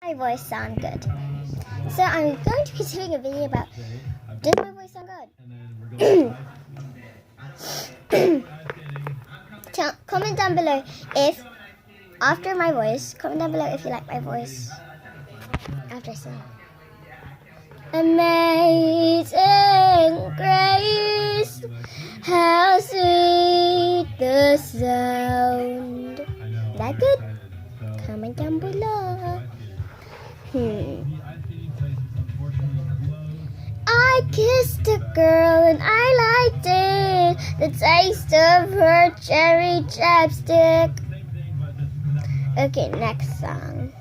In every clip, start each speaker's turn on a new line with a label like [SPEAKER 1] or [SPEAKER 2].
[SPEAKER 1] My voice sound good. So I'm going to be doing a video about, does my voice sound good? Comment down below if, after my voice, comment down below if you like my voice after I sing. Amazing grace, how sweet the sound. Is that good? Comment down below. I kissed a girl and I liked it, the taste of her cherry chapstick. Okay, next song.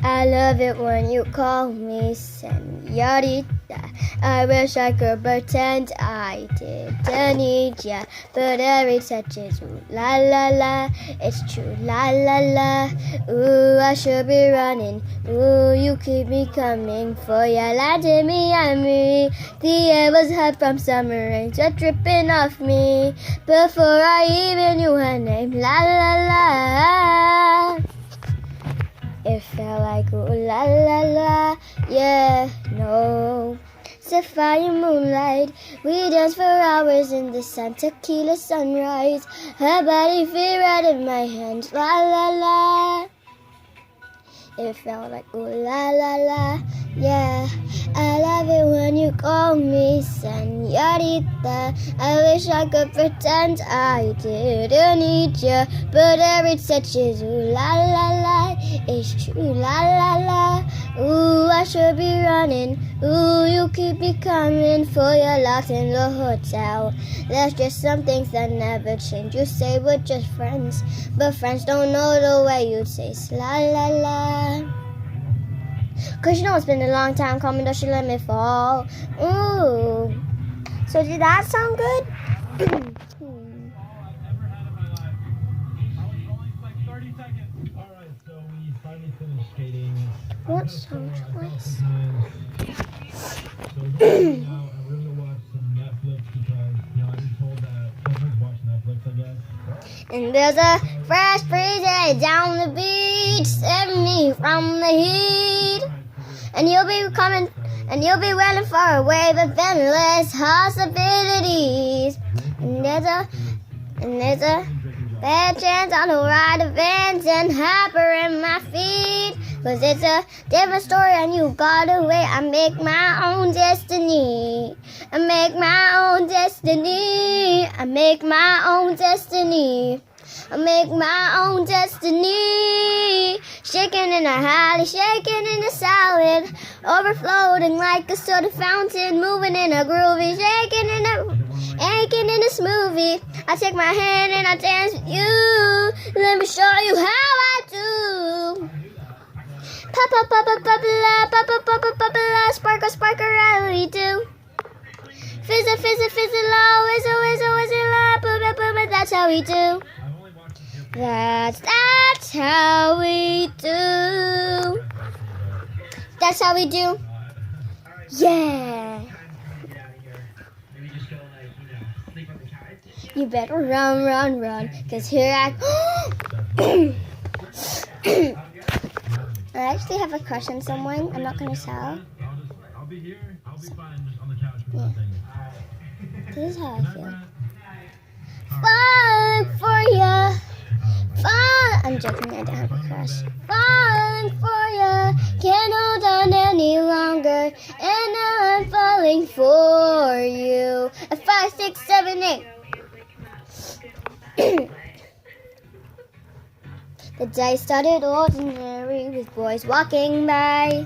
[SPEAKER 1] I love it when you call me señorita. I wish I could pretend I didn't need ya, but every touch is ooh la la la. It's true la la la. Ooh, I should be running. Ooh, you keep me coming for ya. La de Miami. The air was hot from summer rain, just dripping off me before I even knew her name. La la la. It felt like ooh la la la, yeah, no. Sapphire moonlight, we danced for hours in the sun, tequila sunrise. Her body fit right in my hands, la la la. It felt like ooh la la la, yeah. I love it when you call me señorita. I wish I could pretend I didn't need ya, but every touch is ooh la la la. It's true la la la. Ooh, I should be running. Ooh, you keep me coming for your locked in the hotel. There's just some things that never change. You say we're just friends, but friends don't know the way you taste. La la la. Cause you know it's been a long time coming, don't you let me fall. Ooh. So did that sound good? What song choice? And there's a fresh breeze down the beach, saving me from the heat. And you'll be coming, and you'll be waiting for a wave of endless possibilities. And there's a bad chance on the ride of vans and hopper in my feet. Cause it's a different story and you got away. I make my own destiny. I make my own destiny. I make my own destiny. I make my own destiny. Shaking in a holly, shaking in a salad, overflowing like a soda fountain, moving in a groovy, shaking in a aching in a smoothie. I take my hand and I dance with you. Let me show you how I do. Papa, papa, papa, la, papa, papa, papa, la, sparkle, sparkle, really do. Fizz, fizz, fizz, la, whizzle, whizzle, whizzle, la, boom, boom, boom, that's how we do. That's how we do. That's how we do. Yeah. You better run, run, run, cause here I I actually have a crush on someone. I'm not gonna tell.
[SPEAKER 2] I'll be here. I'll be fine on the couch with nothing.
[SPEAKER 1] This is how I feel. Falling for ya. I'm joking, I don't have a crush. Falling for ya. Can't hold on any longer. And now I'm falling for you. 5, 6, 7, 8. The day started ordinary with boys walking by.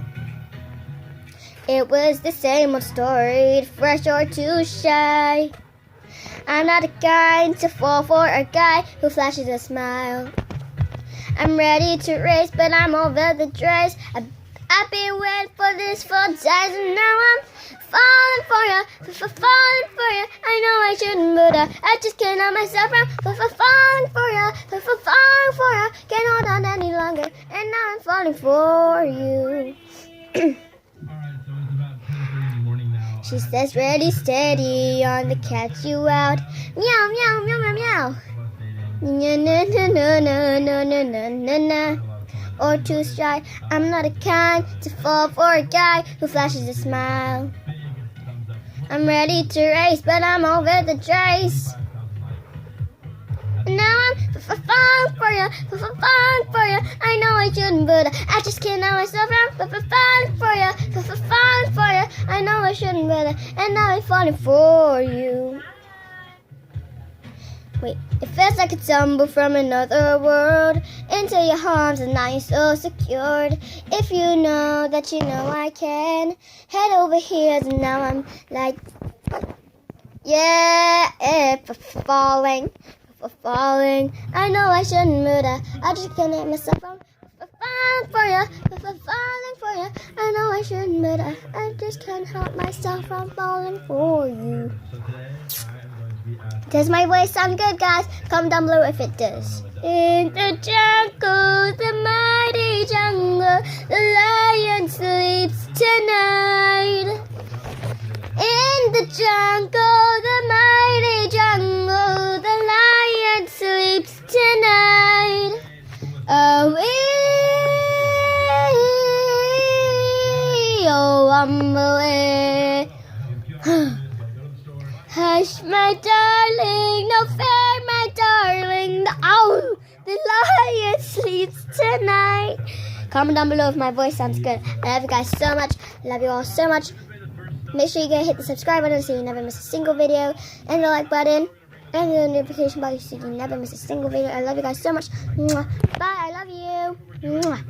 [SPEAKER 1] It was the same old story, fresh or too shy. I'm not a guy to fall for a guy who flashes a smile. I'm ready to race, but I'm over the dress. I've been waiting for this for days, and now I'm falling for ya, falling for ya. I know I shouldn't, but I just can't let myself out. Falling for ya, falling for ya. Can't hold on any longer, and now I'm falling for you. She says, ready, steady, on to catch you out. Meow, meow, meow, meow, meow. Na na na na na na na na na. or too shy. I'm not a kind to fall for a guy who flashes a smile. I'm ready to race, but I'm over the trace. And now I'm falling for you, falling for you. I know I shouldn't, but I just can't know myself. I'm falling for you, falling for you. I know I shouldn't, but and now I'm falling for you. Wait, it feels like a tumble from another world into your arms, and now you're so secured. If you know that you know I can head over here, and now I'm like, yeah, falling. I know I shouldn't, but I just can't let myself. I'm falling for you, falling for you. I know I shouldn't, but I just can't help myself from falling for you. Does my voice sound good, guys? Comment down below if it does. In the jungle, the mighty jungle, the lion sleeps tonight. In the jungle, the mighty jungle, the lion sleeps tonight. I'm away. Hush, my darling, no fear, my darling. The lion sleeps tonight. Comment down below if my voice sounds good. I love you guys so much. I love you all so much. Make sure you go hit the subscribe button so you never miss a single video, and the like button, and the notification button so you never miss a single video. I love you guys so much. Mwah. Bye. I love you. Mwah.